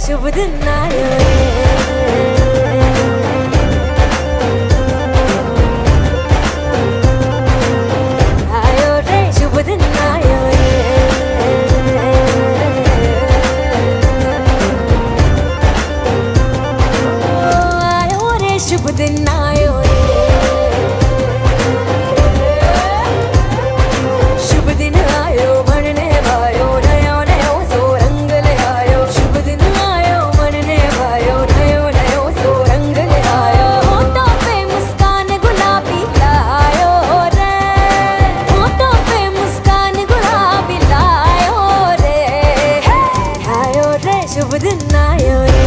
शुभ दिन आयो रे, आयो रे शुभ दिन आयो रे, आयो रे शुभ दिन आयो रे, शुभ दिन आयो बनने वायो नयो नयो सो रंग ले आयो, शुभ दिन आयो बनने वायो नयो नयो सो रंग ले आयो, होठों पे मुस्कान गुलाबी लायो रे, होठों पे मुस्कान गुलाबी लायो रे, आयो रे शुभ दिन आयो रे।